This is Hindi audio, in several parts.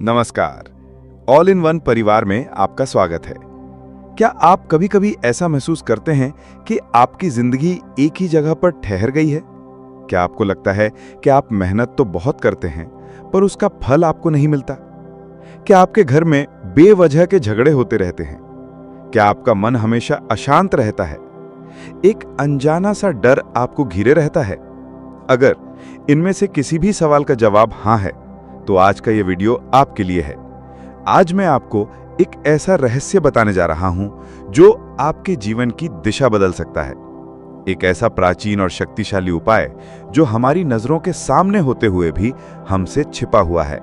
नमस्कार। ऑल इन वन परिवार में आपका स्वागत है। क्या आप कभी कभी ऐसा महसूस करते हैं कि आपकी जिंदगी एक ही जगह पर ठहर गई है? क्या आपको लगता है कि आप मेहनत तो बहुत करते हैं पर उसका फल आपको नहीं मिलता? क्या आपके घर में बेवजह के झगड़े होते रहते हैं? क्या आपका मन हमेशा अशांत रहता है? एक अनजाना सा डर आपको घेरे रहता है? अगर इनमें से किसी भी सवाल का जवाब हाँ है तो आज का ये वीडियो आपके लिए है। आज मैं आपको एक ऐसा रहस्य बताने जा रहा हूं जो आपके जीवन की दिशा बदल सकता है। एक ऐसा प्राचीन और शक्तिशाली उपाय जो हमारी नजरों के सामने होते हुए भी हमसे छिपा हुआ है।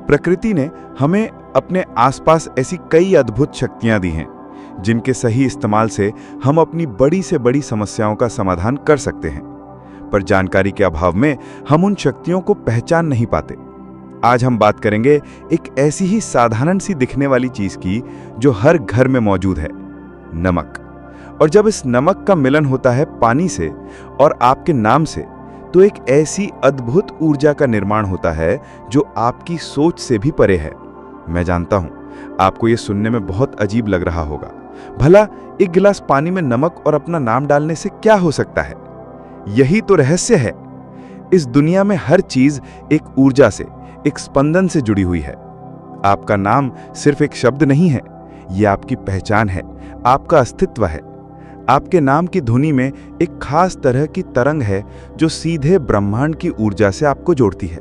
प्रकृति ने हमें अपने आसपास ऐसी कई अद्भुत शक्तियां दी हैं जिनके सही इस्तेमाल से हम अपनी बड़ी से बड़ी समस्याओं का समाधान कर सकते हैं, पर जानकारी के अभाव में हम उन शक्तियों को पहचान नहीं पाते। आज हम बात करेंगे एक ऐसी ही साधारण सी दिखने वाली चीज की जो हर घर में मौजूद है, नमक। और जब इस नमक का मिलन होता है पानी से और आपके नाम से, तो एक ऐसी अद्भुत ऊर्जा का निर्माण होता है जो आपकी सोच से भी परे है। मैं जानता हूं आपको ये सुनने में बहुत अजीब लग रहा होगा। भला एक गिलास पानी में नमक और अपना नाम डालने से क्या हो सकता है? यही तो रहस्य है। इस दुनिया में हर चीज एक ऊर्जा से, एक स्पंदन से जुड़ी हुई है। आपका नाम सिर्फ एक शब्द नहीं है, यह आपकी पहचान है, आपका अस्तित्व है। आपके नाम की धुनी में एक खास तरह की तरंग है जो सीधे ब्रह्मांड की ऊर्जा से आपको जोड़ती है।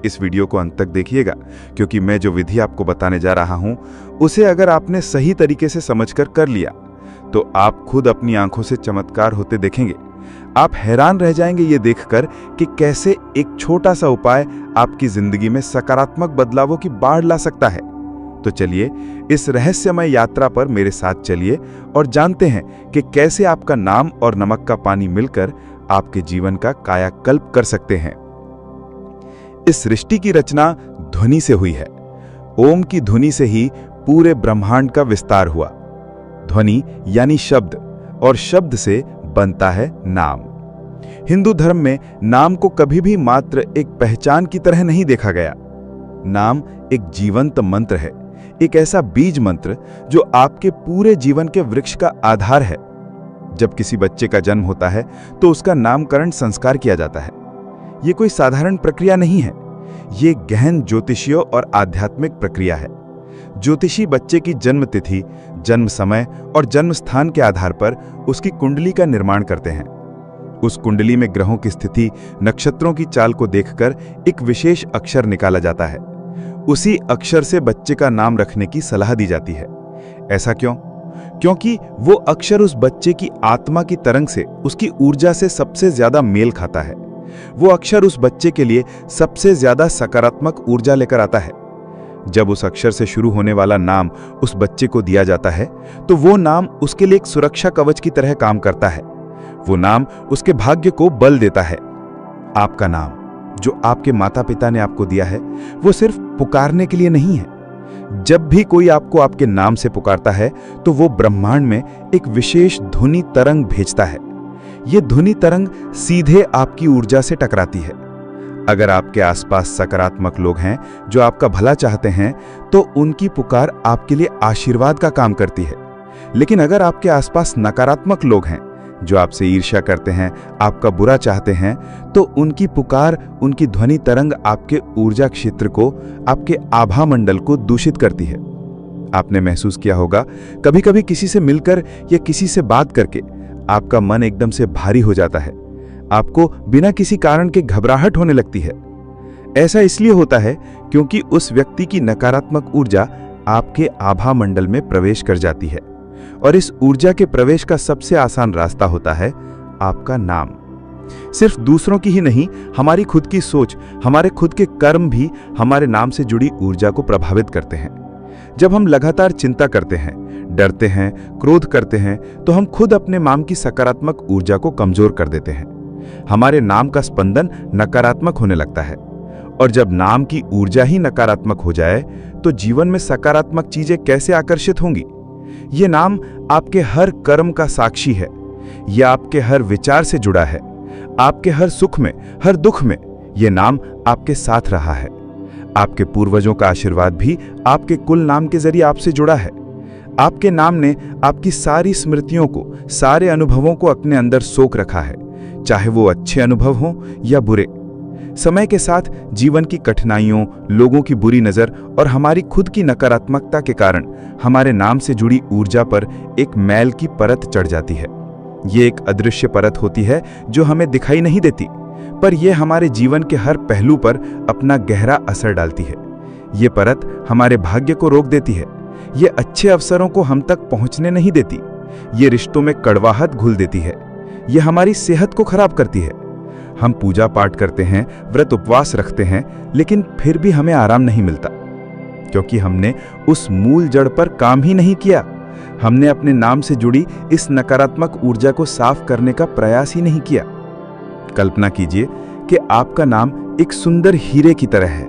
इस वीडियो को अंत तक देखिएगा, क्योंकि मैं जो विधि आपको बताने जा रहा हूं उसे अगर आपने सही तरीके से समझकर कर लिया तो आप खुद अपनी आंखों से चमत्कार होते देखेंगे। आप हैरान रह जाएंगे ये देखकर कि कैसे एक छोटा सा उपाय आपकी जिंदगी में सकारात्मक बदलावों की बाढ़ ला सकता है। तो चलिए इस रहस्यमय यात्रा पर मेरे साथ चलिए और जानते हैं कि कैसे आपका नाम और नमक का पानी मिलकर आपके जीवन का कायाकल्प कर सकते हैं। इस सृष्टि की रचना ध्वनि से हुई है। ओम की ध्वनि से ही पूरे ब्रह्मांड का विस्तार हुआ। ध्वनि यानी शब्द, और शब्द से बनता है नाम। हिंदू धर्म में नाम को कभी भी मात्र एक पहचान की तरह नहीं देखा गया। नाम एक जीवंत मंत्र है, एक ऐसा बीज मंत्र जो आपके पूरे जीवन के वृक्ष का आधार है। जब किसी बच्चे का जन्म होता है तो उसका नामकरण संस्कार किया जाता है। ये कोई साधारण प्रक्रिया नहीं है, ये गहन ज्योतिषीय और आध्यात्मिक प्रक्रिया है। ज्योतिषी बच्चे की जन्म तिथि, जन्म समय और जन्म स्थान के आधार पर उसकी कुंडली का निर्माण करते हैं। उस कुंडली में ग्रहों की स्थिति, नक्षत्रों की चाल को देखकर एक विशेष अक्षर निकाला जाता है। उसी अक्षर से बच्चे का नाम रखने की सलाह दी जाती है। ऐसा क्यों? क्योंकि वो अक्षर उस बच्चे की आत्मा की तरंग से, उसकी ऊर्जा से सबसे ज्यादा मेल खाता है। वो अक्षर उस बच्चे के लिए सबसे ज्यादा सकारात्मक ऊर्जा लेकर आता है। जब उस अक्षर से शुरू होने वाला नाम उस बच्चे को दिया जाता है तो वो नाम उसके लिए एक सुरक्षा कवच की तरह काम करता है। वो नाम उसके भाग्य को बल देता है। आपका नाम जो आपके माता पिता ने आपको दिया है वो सिर्फ पुकारने के लिए नहीं है। जब भी कोई आपको आपके नाम से पुकारता है तो वो ब्रह्मांड में एक विशेष ध्वनि तरंग भेजता है। ये ध्वनि तरंग सीधे आपकी ऊर्जा से टकराती है। अगर आपके आसपास सकारात्मक लोग हैं जो आपका भला चाहते हैं तो उनकी पुकार आपके लिए आशीर्वाद का काम करती है। लेकिन अगर आपके आसपास नकारात्मक लोग हैं जो आपसे ईर्ष्या करते हैं, आपका बुरा चाहते हैं, तो उनकी पुकार, उनकी ध्वनि तरंग आपके ऊर्जा क्षेत्र को, आपके आभा मंडल को दूषित करती है। आपने महसूस किया होगा कभी कभी किसी से मिलकर या किसी से बात करके आपका मन एकदम से भारी हो जाता है। आपको बिना किसी कारण के घबराहट होने लगती है। ऐसा इसलिए होता है क्योंकि उस व्यक्ति की नकारात्मक ऊर्जा आपके आभा मंडल में प्रवेश कर जाती है। और इस ऊर्जा के प्रवेश का सबसे आसान रास्ता होता है आपका नाम। सिर्फ दूसरों की ही नहीं, हमारी खुद की सोच, हमारे खुद के कर्म भी हमारे नाम से जुड़ी ऊर्जा को प्रभावित करते हैं। जब हम लगातार चिंता करते हैं, डरते हैं, क्रोध करते हैं, तो हम खुद अपने नाम की सकारात्मक ऊर्जा को कमजोर कर देते हैं। हमारे नाम का स्पंदन नकारात्मक होने लगता है। और जब नाम की ऊर्जा ही नकारात्मक हो जाए तो जीवन में सकारात्मक चीजें कैसे आकर्षित होंगी? ये नाम आपके हर कर्म का साक्षी है। यह आपके हर विचार से जुड़ा है। आपके हर सुख में, हर दुख में यह नाम आपके साथ रहा है। आपके पूर्वजों का आशीर्वाद भी आपके कुल नाम के जरिए आपसे जुड़ा है। आपके नाम ने आपकी सारी स्मृतियों को, सारे अनुभवों को अपने अंदर सोख रखा है, चाहे वो अच्छे अनुभव हों या बुरे। समय के साथ जीवन की कठिनाइयों, लोगों की बुरी नज़र और हमारी खुद की नकारात्मकता के कारण हमारे नाम से जुड़ी ऊर्जा पर एक मैल की परत चढ़ जाती है। ये एक अदृश्य परत होती है जो हमें दिखाई नहीं देती, पर यह हमारे जीवन के हर पहलू पर अपना गहरा असर डालती है। ये परत हमारे भाग्य को रोक देती है, ये अच्छे अवसरों को हम तक पहुंचने नहीं देती, ये रिश्तों में कड़वाहट घुल देती है, ये हमारी सेहत को खराब करती है। हम पूजा पाठ करते हैं, व्रत उपवास रखते हैं, लेकिन फिर भी हमें आराम नहीं मिलता, क्योंकि हमने उस मूल जड़ पर काम ही नहीं किया। हमने अपने नाम से जुड़ी इस नकारात्मक ऊर्जा को साफ करने का प्रयास ही नहीं किया। कल्पना कीजिए कि आपका नाम एक सुंदर हीरे की तरह है।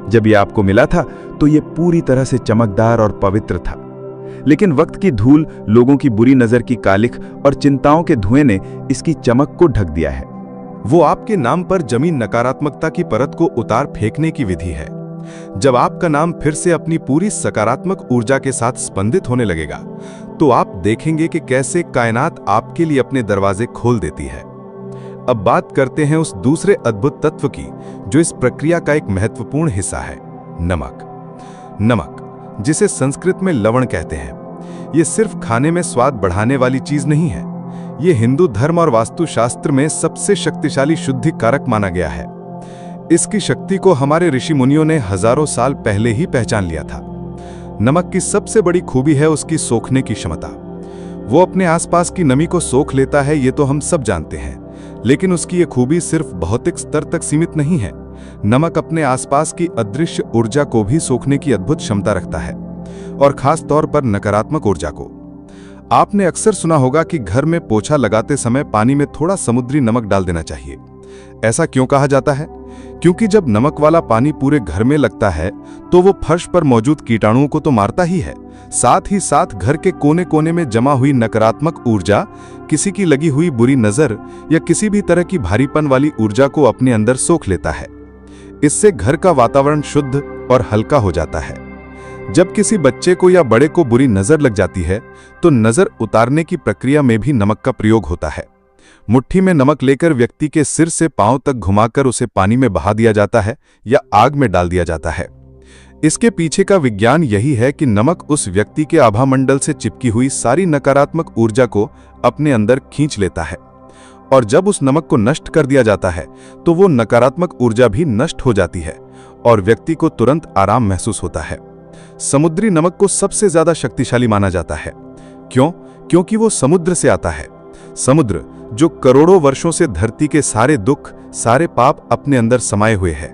जब ये आपको मिला था तो ये पूरी तरह से चमकदार और पवित्र था, लेकिन वक्त की धूल, लोगों की बुरी नजर की कालिख और चिंताओं के धुएं ने इसकी चमक को ढक दिया है। वो आपके नाम पर जमी नकारात्मकता की परत को उतार फेंकने की विधि है। जब आपका नाम फिर से अपनी पूरी सकारात्मक ऊर्जा के साथ स्पंदित होने लगेगा, तो आप देखेंगे कि कैसे कायनात आपके लिए अपने दरवाजे खोल देती है। अब बात करते हैं उस दूसरे अद्भुत तत्व की जो इस प्रक्रिया का एक महत्वपूर्ण हिस्सा है, नमक। नमक, जिसे संस्कृत में लवण कहते हैं, ये सिर्फ खाने में स्वाद बढ़ाने वाली चीज नहीं है। ये हिंदू धर्म और वास्तुशास्त्र में सबसे शक्तिशाली शुद्धि कारक माना गया है। इसकी शक्ति को हमारे ऋषि मुनियों ने हजारों साल पहले ही पहचान लिया था। नमक की सबसे बड़ी खूबी है उसकी सोखने की क्षमता। वो अपने आसपास की नमी को सोख लेता है, ये तो हम सब जानते हैं, लेकिन उसकी ये खूबी सिर्फ भौतिक स्तर तक सीमित नहीं है। नमक अपने आसपास की अदृश्य ऊर्जा को भी सोखने की अद्भुत क्षमता रखता है, और खास तौर पर नकारात्मक ऊर्जा को। आपने अक्सर सुना होगा कि घर में पोछा लगाते समय पानी में थोड़ा समुद्री नमक डाल देना चाहिए। ऐसा क्यों कहा जाता है? क्योंकि जब नमक वाला पानी पूरे घर में लगता है तो वो फर्श पर मौजूद कीटाणुओं को तो मारता ही है, साथ ही साथ घर के कोने कोने में जमा हुई नकारात्मक ऊर्जा, किसी की लगी हुई बुरी नजर या किसी भी तरह की भारीपन वाली ऊर्जा को अपने अंदर सोख लेता है। इससे घर का वातावरण शुद्ध और हल्का हो जाता है। जब किसी बच्चे को या बड़े को बुरी नजर लग जाती है तो नजर उतारने की प्रक्रिया में भी नमक का प्रयोग होता है। मुट्ठी में नमक लेकर व्यक्ति के सिर से पांव तक घुमाकर उसे पानी में बहा दिया जाता है या आग में डाल दिया जाता है। इसके पीछे का विज्ञान यही है कि नमक उस व्यक्ति के आभामंडल से चिपकी हुई सारी नकारात्मक ऊर्जा को अपने अंदर खींच लेता है, और जब उस नमक को नष्ट कर दिया जाता है तो वो नकारात्मक ऊर्जा भी नष्ट हो जाती है और व्यक्ति को तुरंत आराम महसूस होता है। समुद्री नमक को सबसे ज्यादा शक्तिशाली माना जाता है। क्यों? क्योंकि वो समुद्र से आता है। समुद्र जो करोड़ों वर्षों से धरती के सारे दुख, सारे पाप अपने अंदर समाये हुए है,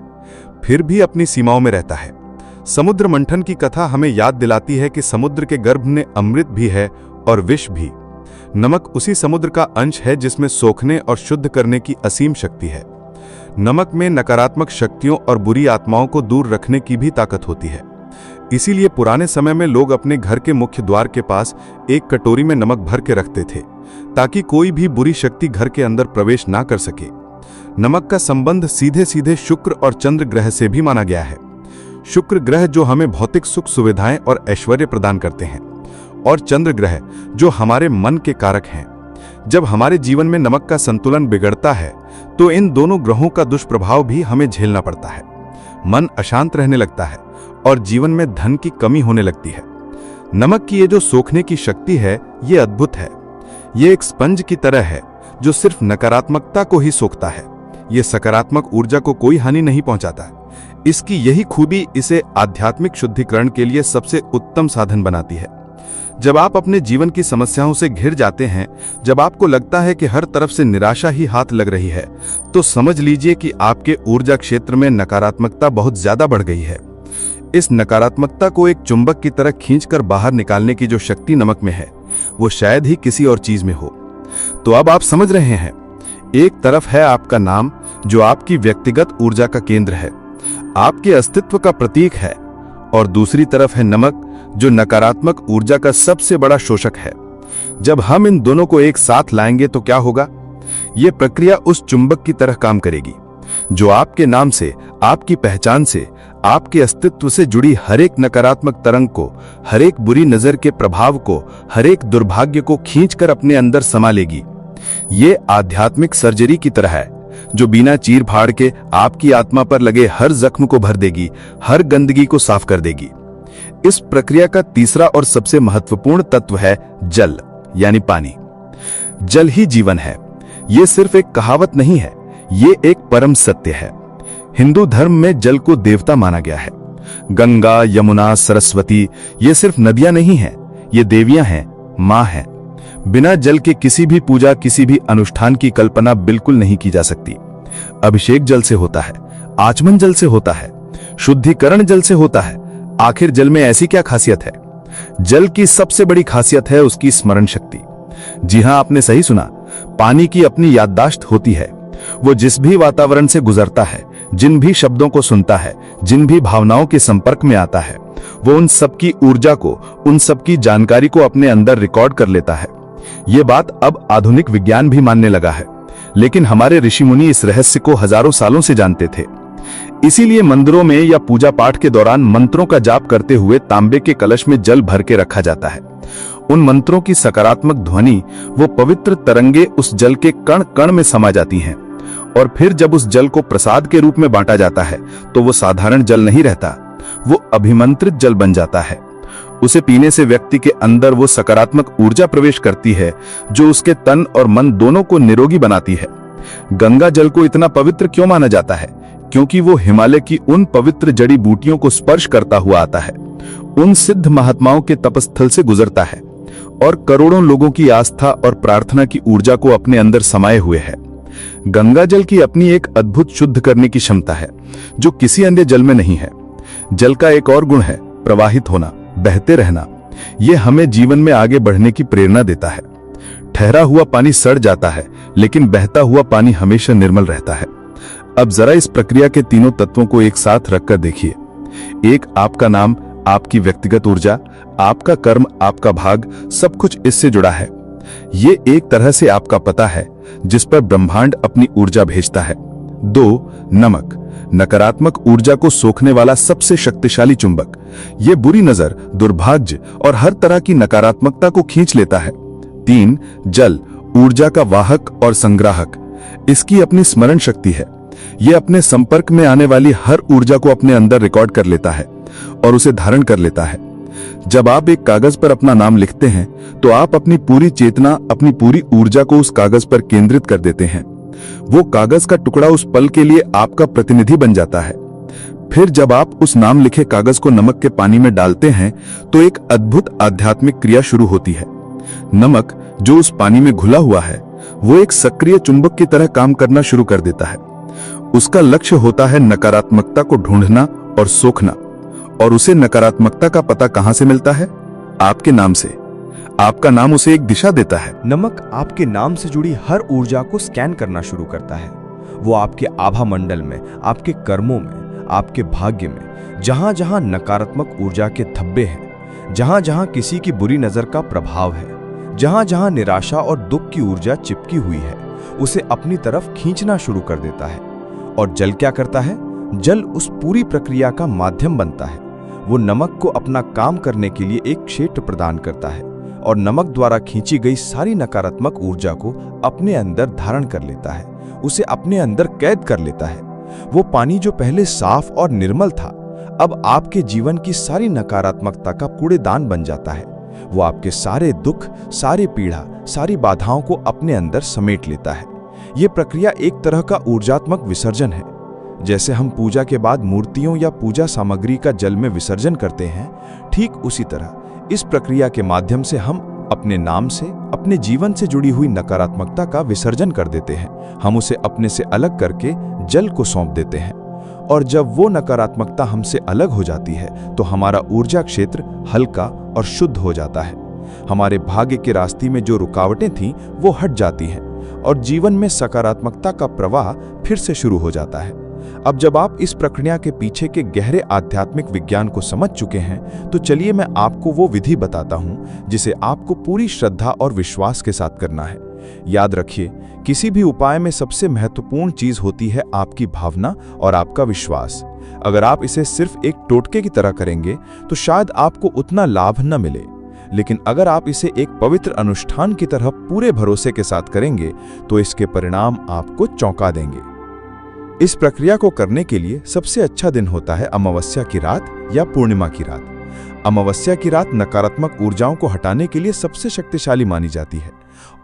फिर भी अपनी सीमाओं में रहता है। समुद्र मंथन की कथा हमें याद दिलाती है कि समुद्र के गर्भ में अमृत भी है और विष भी। नमक उसी समुद्र का अंश है जिसमें सोखने और शुद्ध करने की असीम शक्ति है। नमक में नकारात्मक शक्तियों और बुरी आत्माओं को दूर रखने की भी ताकत होती है। इसीलिए पुराने समय में लोग अपने घर के मुख्य द्वार के पास एक कटोरी में नमक भर के रखते थे, ताकि कोई भी बुरी शक्ति घर के अंदर प्रवेश ना कर सके। नमक का संबंध सीधे सीधे शुक्र और चंद्र ग्रह से भी माना गया है। शुक्र ग्रह जो हमें भौतिक सुख सुविधाएं और ऐश्वर्य प्रदान करते हैं, और चंद्र ग्रह जो हमारे मन के कारक हैं। जब हमारे जीवन में नमक का संतुलन बिगड़ता है तो इन दोनों ग्रहों का दुष्प्रभाव भी हमें झेलना पड़ता है। मन अशांत रहने लगता है और जीवन में धन की कमी होने लगती है। नमक की ये जो सोखने की शक्ति है, ये अद्भुत है। ये एक स्पंज की तरह है जो सिर्फ नकारात्मकता को ही सोखता है। ये सकारात्मक ऊर्जा को कोई हानि नहीं पहुंचाता। इसकी यही खूबी इसे आध्यात्मिक शुद्धिकरण के लिए सबसे उत्तम साधन बनाती है। जब आप अपने जीवन की समस्याओं से घिर जाते हैं, जब आपको लगता है कि हर तरफ से निराशा ही हाथ लग रही है, तो समझ लीजिए कि आपके ऊर्जा क्षेत्र में नकारात्मकता बहुत ज्यादा बढ़ गई है। इस नकारात्मकता को एक चुंबक की तरह खींचकर बाहर निकालने की जो शक्ति नमक में है, वो शायद ही किसी और चीज में हो। तो अब आप समझ रहे हैं, एक तरफ है आपका नाम जो आपकी व्यक्तिगत ऊर्जा का केंद्र है, आपके अस्तित्व का प्रतीक है, और दूसरी तरफ है नमक जो नकारात्मक ऊर्जा का सबसे बड़ा शोषक है। जब हम इन दोनों को एक साथ लाएंगे तो क्या होगा? यह प्रक्रिया उस चुंबक की तरह काम करेगी जो आपके नाम से, आपकी पहचान से, आपके अस्तित्व से जुड़ी हर एक नकारात्मक तरंग को, हर एक बुरी नजर के प्रभाव को, हर एक दुर्भाग्य को खींचकर अपने अंदर समा लेगी। ये आध्यात्मिक सर्जरी की तरह है, जो बिना चीर फाड़ के आपकी आत्मा पर लगे हर जख्म को भर देगी, हर गंदगी को साफ कर देगी। इस प्रक्रिया का तीसरा और सबसे महत्वपूर्ण तत्व है जल, यानी पानी। जल ही जीवन है। ये सिर्फ एक कहावत नहीं है, ये एक परम सत्य है। हिंदू धर्म में जल को देवता माना गया है। गंगा, यमुना, सरस्वती ये सिर्फ नदियां नहीं हैं, ये देवियां हैं, मां हैं। बिना जल के किसी भी पूजा, किसी भी अनुष्ठान की कल्पना बिल्कुल नहीं की जा सकती। अभिषेक जल से होता है, आचमन जल से होता है, शुद्धिकरण जल से होता है। आखिर जल में ऐसी क्या खासियत है? जल की सबसे बड़ी खासियत है उसकी स्मरण शक्ति। जी हां, आपने सही सुना, पानी की अपनी याददाश्त होती है। वो जिस भी वातावरण से गुजरता है, जिन भी शब्दों को सुनता है, जिन भी भावनाओं के संपर्क में आता है, वो उन सबकी ऊर्जा को, उन सबकी जानकारी को अपने अंदर रिकॉर्ड कर लेता है। ये बात अब आधुनिक विज्ञान भी मानने लगा है, लेकिन हमारे ऋषि मुनि इस रहस्य को हजारों सालों से जानते थे। इसीलिए मंदिरों में या पूजा पाठ के दौरान मंत्रों का जाप करते हुए तांबे के कलश में जल भर के रखा जाता है। उन मंत्रों की सकारात्मक ध्वनि, वो पवित्र तरंगे उस जल के कण कण में समा जाती हैं, और फिर जब उस जल को प्रसाद के रूप में बांटा जाता है तो वो साधारण जल नहीं रहता, वो अभिमंत्रित जल बन जाता है। उसे पीने से व्यक्ति के अंदर वो सकारात्मक ऊर्जा प्रवेश करती है जो उसके तन और मन दोनों को निरोगी बनाती है। गंगा जल को इतना पवित्र क्यों माना जाता है? क्योंकि वो हिमालय की उन पवित्र जड़ी बूटियों को स्पर्श करता हुआ आता है, उन सिद्ध महात्माओं के तपस्थल से गुजरता है और करोड़ों लोगों की आस्था और प्रार्थना की ऊर्जा को अपने अंदर समाये हुए है। गंगा जल की अपनी एक अद्भुत शुद्ध करने की क्षमता है जो किसी अन्य जल में नहीं है। जल का एक और गुण है प्रवाहित होना, बहते रहना। यह हमें जीवन में आगे बढ़ने की प्रेरणा देता है। ठहरा हुआ पानी सड़ जाता है, लेकिन बहता हुआ पानी हमेशा निर्मल रहता है। अब जरा इस प्रक्रिया के तीनों तत्वों को एक साथ रखकर देखिए। एक, आपका नाम, आपकी व्यक्तिगत ऊर्जा, आपका कर्म, आपका भाग, सब कुछ इससे जुड़ा है। ये एक तरह से आपका पता है जिस पर ब्रह्मांड अपनी ऊर्जा भेजता है। 2, नमक, नकारात्मक ऊर्जा को सोखने वाला सबसे शक्तिशाली चुंबक। ये बुरी नजर, दुर्भाग्य और हर तरह की नकारात्मकता को खींच लेता है। 3, जल, ऊर्जा का वाहक और संग्राहक। इसकी अपनी स्मरण शक्ति है। यह अपने संपर्क में आने वाली हर ऊर्जा को अपने अंदर रिकॉर्ड कर लेता है और उसे धारण कर लेता है। जब आप एक कागज पर अपना नाम लिखते हैं तो आप अपनी पूरी चेतना, अपनी पूरी ऊर्जा को उस कागज पर केंद्रित कर देते हैं। वो कागज का टुकड़ा उस पल के लिए आपका प्रतिनिधि बन जाता है। फिर जब आप उस नाम लिखे कागज को नमक के पानी में डालते हैं तो एक अद्भुत आध्यात्मिक क्रिया शुरू होती है। नमक जो उस पानी में घुला हुआ है वो एक सक्रिय चुंबक की तरह काम करना शुरू कर देता है। उसका लक्ष्य होता है नकारात्मकता को ढूंढना और सोखना। और उसे नकारात्मकता का पता कहां से मिलता है? आपके नाम से। आपका नाम उसे एक दिशा देता है। नमक आपके नाम से जुड़ी हर ऊर्जा को स्कैन करना शुरू करता है। वो आपके आभा मंडल में, आपके कर्मों में, आपके भाग्य में, जहां जहां नकारात्मक ऊर्जा के धब्बे हैं, जहां जहां किसी की बुरी नजर का प्रभाव है, जहां जहां निराशा और दुख की ऊर्जा चिपकी हुई है, उसे अपनी तरफ खींचना शुरू कर देता है। और जल क्या करता है? जल उस पूरी प्रक्रिया का माध्यम बनता है। वो नमक को अपना काम करने के लिए एक क्षेत्र प्रदान करता है और नमक द्वारा खींची गई सारी नकारात्मक ऊर्जा को अपने अंदर धारण कर लेता है, उसे अपने अंदर कैद कर लेता है। वो पानी जो पहले साफ और निर्मल था, अब आपके जीवन की सारी नकारात्मकता का कूड़ेदान बन जाता है। वो आपके सारे दुख, सारी पीड़ा, सारी बाधाओं को अपने अंदर समेट लेता है। ये प्रक्रिया एक तरह का ऊर्जात्मक विसर्जन है। जैसे हम पूजा के बाद मूर्तियों या पूजा सामग्री का जल में विसर्जन करते हैं, ठीक उसी तरह इस प्रक्रिया के माध्यम से हम अपने नाम से, अपने जीवन से जुड़ी हुई नकारात्मकता का विसर्जन कर देते हैं। हम उसे अपने से अलग करके जल को सौंप देते हैं। और जब वो नकारात्मकता हमसे अलग हो जाती है तो हमारा ऊर्जा क्षेत्र हल्का और शुद्ध हो जाता है। हमारे भाग्य के रास्ते में जो रुकावटें थीं वो हट जाती हैं और जीवन में सकारात्मकता का प्रवाह फिर से शुरू हो जाता है। अब जब आप इस प्रक्रिया के पीछे के गहरे आध्यात्मिक विज्ञान को समझ चुके हैं तो चलिए मैं आपको वो विधि बताता हूं जिसे आपको पूरी श्रद्धा और विश्वास के साथ करना है। याद रखिए, किसी भी उपाय में सबसे महत्वपूर्ण चीज होती है आपकी भावना और आपका विश्वास। अगर आप इसे सिर्फ एक टोटके की तरह करेंगे तो शायद आपको उतना लाभ न मिले, लेकिन अगर आप इसे एक पवित्र अनुष्ठान की तरह पूरे भरोसे के साथ करेंगे तो इसके परिणाम आपको चौंका देंगे। इस प्रक्रिया को करने के लिए सबसे अच्छा दिन होता है अमावस्या की रात या पूर्णिमा की रात। अमावस्या की रात नकारात्मक ऊर्जाओं को हटाने के लिए सबसे शक्तिशाली मानी जाती है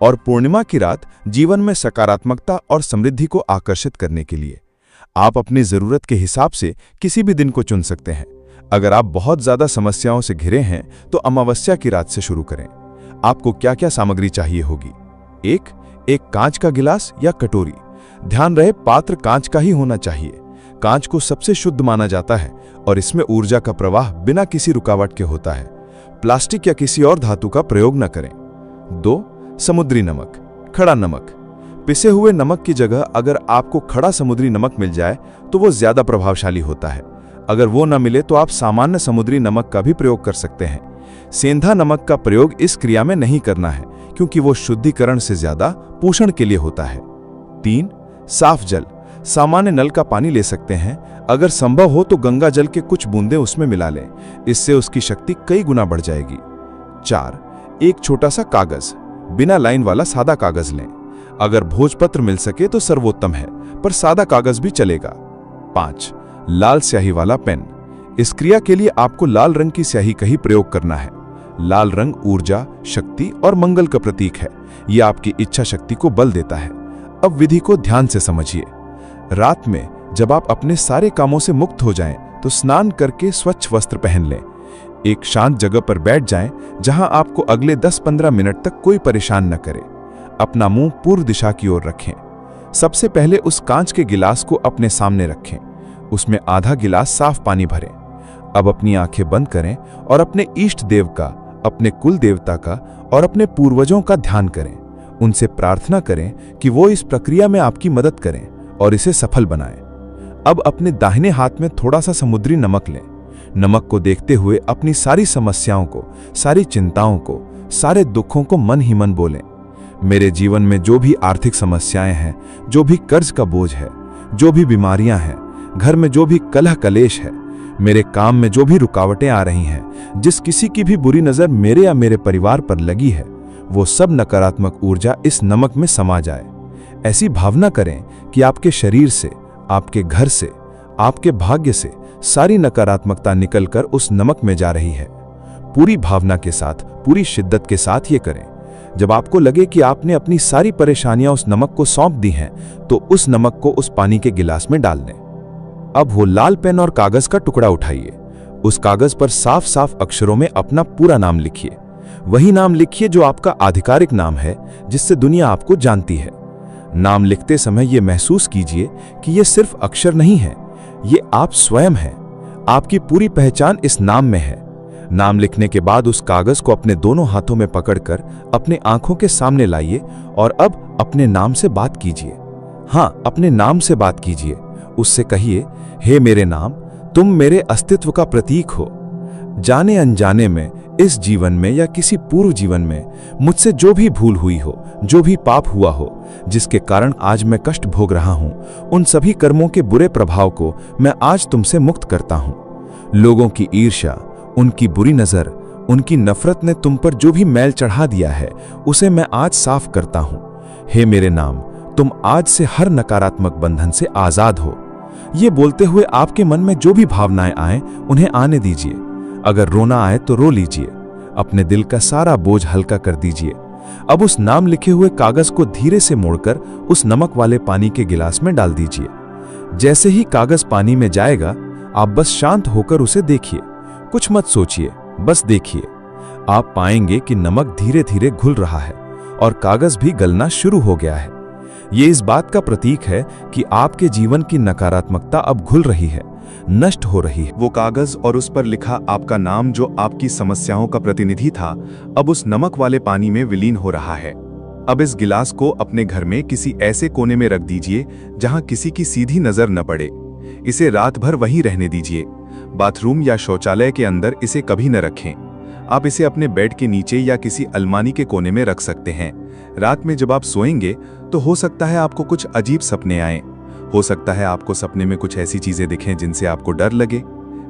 और पूर्णिमा की रात जीवन में सकारात्मकता और समृद्धि को आकर्षित करने के लिए। आप अपनी जरूरत के हिसाब से किसी भी दिन को चुन सकते हैं। अगर आप बहुत ज्यादा समस्याओं से घिरे हैं तो अमावस्या की रात से शुरू करें। आपको क्या क्या सामग्री चाहिए होगी? एक कांच का गिलास या कटोरी। ध्यान रहे, पात्र कांच का ही होना चाहिए। कांच को सबसे शुद्ध माना जाता है और इसमें ऊर्जा का प्रवाह बिना किसी रुकावट के होता है। प्लास्टिक या किसी और धातु का प्रयोग न करें। 2. समुद्री नमक, खड़ा नमक। पिसे हुए नमक की जगह अगर आपको खड़ा समुद्री नमक मिल जाए तो वो ज्यादा प्रभावशाली होता है। अगर वो न मिले तो आप सामान्य समुद्री नमक का भी प्रयोग कर सकते हैं। सेंधा नमक का प्रयोग इस क्रिया में नहीं करना है क्योंकि वो शुद्धिकरण से ज्यादा पोषण के लिए होता है। 3. साफ जल। सामान्य नल का पानी ले सकते हैं, अगर संभव हो तो गंगा जल के कुछ बूंदे उसमें मिला लें, इससे उसकी शक्ति कई गुना बढ़ जाएगी। 4. एक छोटा सा कागज, बिना लाइन वाला सादा कागज लें। अगर भोजपत्र मिल सके तो सर्वोत्तम है, पर सादा कागज भी चलेगा। 5. लाल स्याही वाला पेन। इस क्रिया के लिए आपको लाल रंग की स्याही का ही प्रयोग करना है। लाल रंग ऊर्जा, शक्ति और मंगल का प्रतीक है। यह आपकी इच्छा शक्ति को बल देता है। अब विधि को ध्यान से समझिए। रात में जब आप अपने सारे कामों से मुक्त हो जाएं, तो स्नान करके स्वच्छ वस्त्र पहन लें। एक शांत जगह पर बैठ जाएं, जहां आपको अगले 10-15 मिनट तक कोई परेशान न करे। अपना मुंह पूर्व दिशा की ओर रखें। सबसे पहले उस कांच के गिलास को अपने सामने रखें। उसमें आधा गिलास साफ पानी भरें। अब अपनी आंखें बंद करें और अपने इष्ट देव का, अपने कुल देवता का और अपने पूर्वजों का ध्यान करें। उनसे प्रार्थना करें कि वो इस प्रक्रिया में आपकी मदद करें और इसे सफल बनाएं। अब अपने दाहिने हाथ में थोड़ा सा समुद्री नमक लें। नमक को देखते हुए अपनी सारी समस्याओं को, सारी चिंताओं को, सारे दुखों को मन ही मन बोलें। मेरे जीवन में जो भी आर्थिक समस्याएं हैं, जो भी कर्ज का बोझ है, जो भी बीमारियां हैं, घर में जो भी कलह कलेश है, मेरे काम में जो भी रुकावटें आ रही हैं, जिस किसी की भी बुरी नजर मेरे या मेरे परिवार पर लगी है, वो सब नकारात्मक ऊर्जा इस नमक में समा जाए। ऐसी भावना करें कि आपके शरीर से, आपके घर से, आपके भाग्य से सारी नकारात्मकता निकलकर उस नमक में जा रही है। पूरी भावना के साथ, पूरी शिद्दत के साथ ये करें। जब आपको लगे कि आपने अपनी सारी परेशानियां उस नमक को सौंप दी हैं, तो उस नमक को उस पानी के गिलास में डाल दें। अब वो लाल पेन और कागज का टुकड़ा उठाइए। उस कागज पर साफ साफ अक्षरों में अपना पूरा नाम लिखिए। वही नाम लिखिए जो आपका आधिकारिक नाम है, जिससे दुनिया आपको जानती है। नाम लिखते समय यह महसूस कीजिए कि यह सिर्फ अक्षर नहीं है, ये आप स्वयं हैं। आपकी पूरी पहचान इस नाम में है। नाम लिखने के बाद उस कागज को अपने दोनों हाथों में पकड़कर अपने आंखों के सामने लाइए और अब अपने नाम से बात कीजिए। हाँ, अपने नाम से बात कीजिए। उससे कहिए, हे मेरे नाम, तुम मेरे अस्तित्व का प्रतीक हो। जाने अनजाने में, इस जीवन में या किसी पूर्व जीवन में मुझसे जो भी भूल हुई हो, जो भी पाप हुआ हो, जिसके कारण आज मैं कष्ट भोग रहा हूं, उन सभी कर्मों के बुरे प्रभाव को मैं आज तुमसे मुक्त करता हूं। लोगों की ईर्ष्या, उनकी बुरी नजर, उनकी नफरत ने तुम पर जो भी मैल चढ़ा दिया है, उसे मैं आज साफ करता हूं। हे मेरे नाम, तुम आज से हर नकारात्मक बंधन से आजाद हो। ये बोलते हुए आपके मन में जो भी भावनाएं आए, उन्हें आने दीजिए। अगर रोना आए तो रो लीजिए। अपने दिल का सारा बोझ हल्का कर दीजिए। अब उस नाम लिखे हुए कागज को धीरे से मोड़कर उस नमक वाले पानी के गिलास में डाल दीजिए। जैसे ही कागज पानी में जाएगा, आप बस शांत होकर उसे देखिए। कुछ मत सोचिए, बस देखिए। आप पाएंगे कि नमक धीरे धीरे घुल रहा है और कागज भी गलना शुरू हो गया है। ये इस बात का प्रतीक है कि आपके जीवन की नकारात्मकता अब घुल रही है, नष्ट हो रही है। वो कागज और उस पर लिखा आपका नाम जो आपकी समस्याओं का प्रतिनिधि था, अब उस नमक वाले पानी में विलीन हो रहा है। अब इस गिलास को अपने घर में किसी ऐसे कोने में रख दीजिए जहां किसी की सीधी नजर न पड़े। इसे रात भर वहीं रहने दीजिए। बाथरूम या शौचालय के अंदर इसे कभी न रखें। आप इसे अपने बेड के नीचे या किसी अलमारी के कोने में रख सकते हैं। रात में जब आप सोएंगे तो हो सकता है आपको कुछ अजीब सपने आएं। हो सकता है आपको सपने में कुछ ऐसी चीजें दिखें जिनसे आपको डर लगे।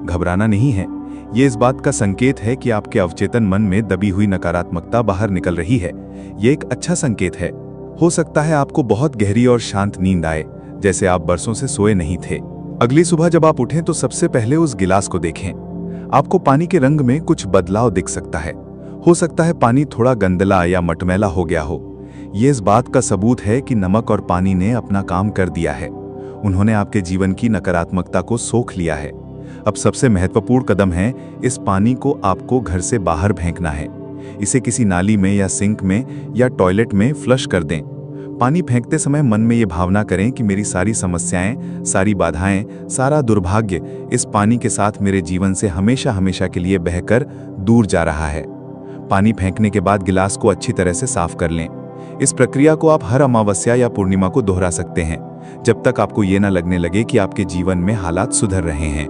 घबराना नहीं है, ये इस बात का संकेत है कि आपके अवचेतन मन में दबी हुई नकारात्मकता बाहर निकल रही है। ये एक अच्छा संकेत है। हो सकता है आपको बहुत गहरी और शांत नींद आए, जैसे आप बरसों से सोए नहीं थे। अगली सुबह जब आप उठें तो सबसे पहले उस गिलास को देखें। आपको पानी के रंग में कुछ बदलाव दिख सकता है। हो सकता है पानी थोड़ा गंदला या मटमैला हो गया हो। ये इस बात का सबूत है कि नमक और पानी ने अपना काम कर दिया है। उन्होंने आपके जीवन की नकारात्मकता को सोख लिया है। अब सबसे महत्वपूर्ण कदम है, इस पानी को आपको घर से बाहर फेंकना है। इसे किसी नाली में या सिंक में या टॉयलेट में फ्लश कर दें। पानी फेंकते समय मन में ये भावना करें कि मेरी सारी समस्याएं, सारी बाधाएं, सारा दुर्भाग्य इस पानी के साथ मेरे जीवन से हमेशा हमेशा के लिए बहकर दूर जा रहा है। पानी फेंकने के बाद गिलास को अच्छी तरह से साफ कर लें। इस प्रक्रिया को आप हर अमावस्या या पूर्णिमा को दोहरा सकते हैं, जब तक आपको ये न लगने लगे कि आपके जीवन में हालात सुधर रहे हैं।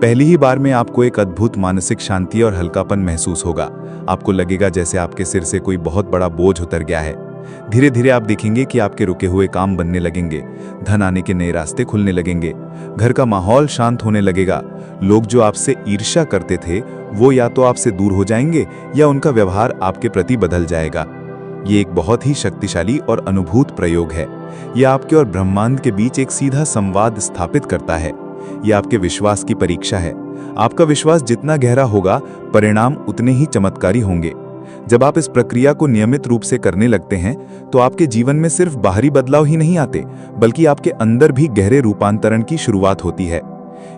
पहली ही बार में आपको एक अद्भुत मानसिक शांति और हल्कापन महसूस होगा। आपको लगेगा जैसे आपके सिर से कोई बहुत बड़ा बोझ उतर गया है। धीरे धीरे आप देखेंगे कि आपके रुके हुए काम बनने लगेंगे, धन आने के नए रास्ते खुलने लगेंगे, घर का माहौल शांत होने लगेगा। लोग जो आपसे ईर्ष्या करते थे वो या तो आपसे दूर हो जाएंगे या उनका व्यवहार आपके प्रति बदल जाएगा। ये एक बहुत ही शक्तिशाली और अनुभूत प्रयोग है। यह आपके और ब्रह्मांड के बीच एक सीधा संवाद स्थापित करता है। यह आपके विश्वास की परीक्षा है। आपका विश्वास जितना गहरा होगा, परिणाम उतने ही चमत्कारी होंगे। जब आप इस प्रक्रिया को नियमित रूप से करने लगते हैं तो आपके जीवन में सिर्फ बाहरी बदलाव ही नहीं आते, बल्कि आपके अंदर भी गहरे रूपांतरण की शुरुआत होती है।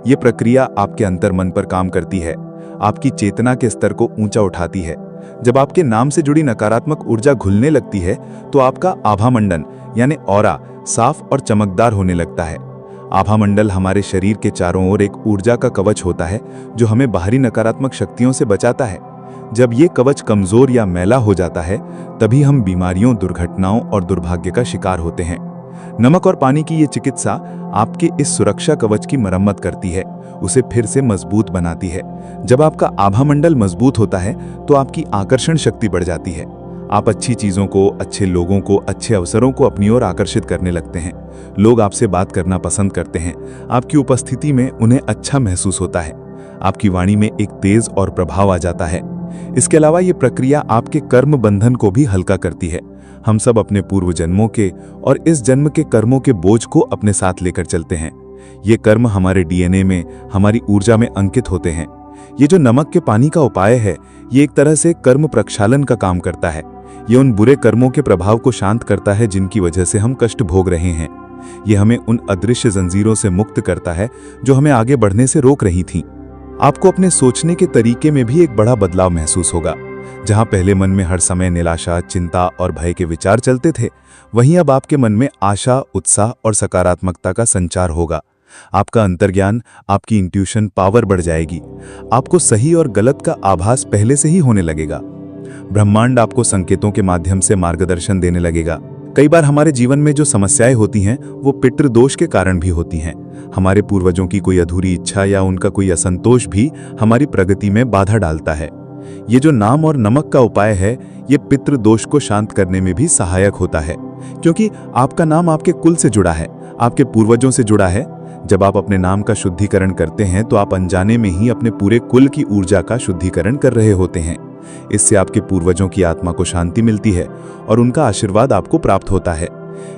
ये प्रक्रिया आपके अंतर्मन पर काम करती है, आपकी चेतना के स्तर को ऊंचा उठाती है। जब आपके नाम से जुड़ी नकारात्मक ऊर्जा घुलने लगती है तो आपका आभामंडल यानी ऑरा साफ और चमकदार होने लगता है। आभामंडल हमारे शरीर के चारों ओर एक ऊर्जा का कवच होता है जो हमें बाहरी नकारात्मक शक्तियों से बचाता है। जब ये कवच कमजोर या मैला हो जाता है तभी हम बीमारियों, दुर्घटनाओं और दुर्भाग्य का शिकार होते हैं। नमक और पानी की ये चिकित्सा आपके इस सुरक्षा कवच की मरम्मत करती है, उसे फिर से मजबूत बनाती है। जब आपका आभामंडल मजबूत होता है तो आपकी आकर्षण शक्ति बढ़ जाती है। आप अच्छी चीजों को, अच्छे लोगों को, अच्छे अवसरों को अपनी ओर आकर्षित करने लगते हैं। लोग आपसे बात करना पसंद करते हैं। आपकी उपस्थिति में उन्हें अच्छा महसूस होता है। आपकी वाणी में एक तेज और प्रभाव आ जाता है। इसके अलावा ये प्रक्रिया आपके कर्म बंधन को भी हल्का करती है। हम सब अपने पूर्व जन्मों के और इस जन्म के कर्मों के बोझ को अपने साथ लेकर चलते हैं। ये कर्म हमारे डीएनए में, हमारी ऊर्जा में अंकित होते हैं। ये जो नमक के पानी का उपाय है, ये एक तरह से कर्म प्रक्षालन का काम करता है। ये उन बुरे कर्मों के प्रभाव को शांत करता है जिनकी वजह से हम कष्ट भोग रहे हैं। ये हमें उन अदृश्य जंजीरों से मुक्त करता है जो हमें आगे बढ़ने से रोक रही थीं। आपको अपने सोचने के तरीके में भी एक बड़ा बदलाव महसूस होगा। जहां पहले मन में हर समय निराशा, चिंता और भय के विचार चलते थे, वहीं अब आपके मन में आशा, उत्साह और सकारात्मकता का संचार होगा। आपका अंतर्ज्ञान, आपकी इंट्यूशन पावर बढ़ जाएगी। आपको सही और गलत का आभास पहले से ही होने लगेगा। ब्रह्मांड आपको संकेतों के माध्यम से मार्गदर्शन देने लगेगा। कई बार हमारे जीवन में जो समस्याएं होती हैं वो पितृदोष के कारण भी होती हैं। हमारे पूर्वजों की कोई अधूरी इच्छा या उनका कोई असंतोष भी हमारी प्रगति में बाधा डालता है। ये जो नाम और नमक का उपाय है, ये पितृदोष को शांत करने में भी सहायक होता है, क्योंकि आपका नाम आपके कुल से जुड़ा है, आपके पूर्वजों से जुड़ा है। जब आप अपने नाम का शुद्धिकरण करते हैं तो आप अनजाने में ही अपने पूरे कुल की ऊर्जा का शुद्धिकरण कर रहे होते हैं। इससे आपके पूर्वजों की आत्मा को शांति मिलती है और उनका आशीर्वाद आपको प्राप्त होता है।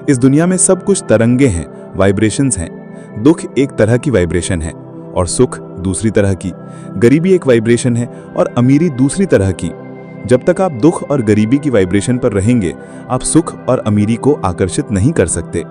इस दुनिया में सब कुछ तरंगे हैं, वाइब्रेशंस हैं। दुख एक तरह की वाइब्रेशन है और सुख दूसरी तरह की। गरीबी एक वाइब्रेशन है और अमीरी दूसरी तरह की। जब तक आप दुख और गरीबी की वाइब्रेशन पर रहेंगे, आप सुख और अमीरी को आकर्षित नहीं कर सकते।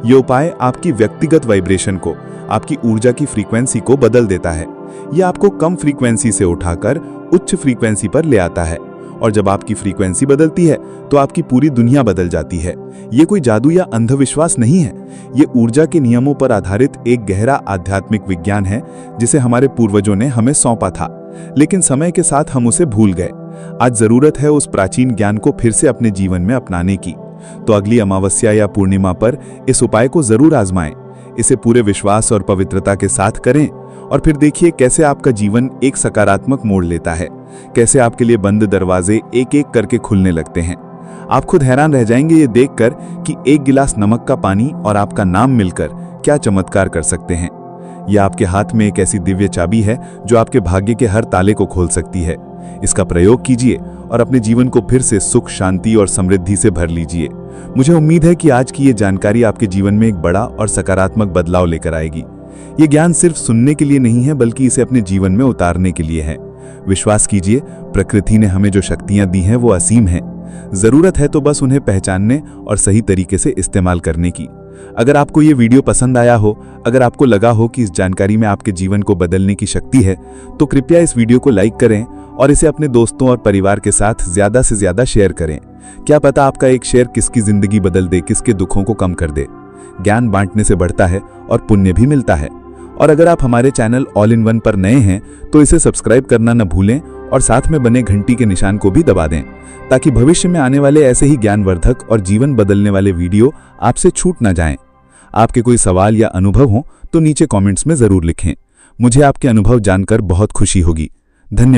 ये उपाय आपकी व्यक्तिगत वाइब्रेशन को, आपकी ऊर्जा की फ्रीक्वेंसी को बदल देता है। ये आपको कम फ्रीक्वेंसी से उठाकर उच्च फ्रीक्वेंसी पर ले आता है, और जब आपकी फ्रीक्वेंसी बदलती है तो आपकी पूरी दुनिया बदल जाती है। ये कोई जादू या अंधविश्वास नहीं है, ये ऊर्जा के नियमों पर आधारित एक गहरा आध्यात्मिक विज्ञान है जिसे हमारे पूर्वजों ने हमें सौंपा था, लेकिन समय के साथ हम उसे भूल गए। आज जरूरत है उस प्राचीन ज्ञान को फिर से अपने जीवन में अपनाने की। तो अगली अमावस्या या पूर्णिमा पर इस उपाय को जरूर आजमाएं। इसे पूरे विश्वास और पवित्रता के साथ करें और फिर देखिए कैसे आपका जीवन एक सकारात्मक मोड़ लेता है, कैसे आपके लिए बंद दरवाजे एक एक करके खुलने लगते हैं। आप खुद हैरान रह जाएंगे ये देखकर कि एक गिलास नमक का पानी और आपका नाम मिलकर क्या चमत्कार कर सकते हैं। यह आपके हाथ में एक ऐसी दिव्य चाबी है जो आपके भाग्य के हर ताले को खोल सकती है। इसका प्रयोग कीजिए और अपने जीवन को फिर से सुख, शांति और समृद्धि से भर लीजिए। मुझे उम्मीद है कि आज की ये जानकारी आपके जीवन में एक बड़ा और सकारात्मक बदलाव लेकर आएगी। ये ज्ञान सिर्फ सुनने के लिए नहीं है, बल्कि इसे अपने जीवन में उतारने के लिए है। विश्वास कीजिए, प्रकृति ने हमें जो शक्तियां दी हैं वो असीम हैं। जरूरत है तो बस उन्हें पहचानने और सही तरीके से इस्तेमाल करने की। अगर आपको ये वीडियो पसंद आया हो, अगर आपको लगा हो कि इस जानकारी में आपके जीवन को बदलने की शक्ति है, तो कृपया इस वीडियो को लाइक करें और इसे अपने दोस्तों और परिवार के साथ ज्यादा से ज्यादा शेयर करें। क्या पता आपका एक शेयर किसकी जिंदगी बदल दे, किसके दुखों को कम कर दे। ज्ञान बांटने से बढ़ता है और पुण्य भी मिलता है। और अगर आप हमारे चैनल ऑल इन वन पर नए हैं तो इसे सब्सक्राइब करना न भूलें और साथ में बने घंटी के निशान को भी दबा दें, ताकि भविष्य में आने वाले ऐसे ही ज्ञानवर्धक और जीवन बदलने वाले वीडियो आपसे छूट न जाएं। आपके कोई सवाल या अनुभव हो तो नीचे कमेंट्स में जरूर लिखें। मुझे आपके अनुभव जानकर बहुत खुशी होगी। धन्यवाद।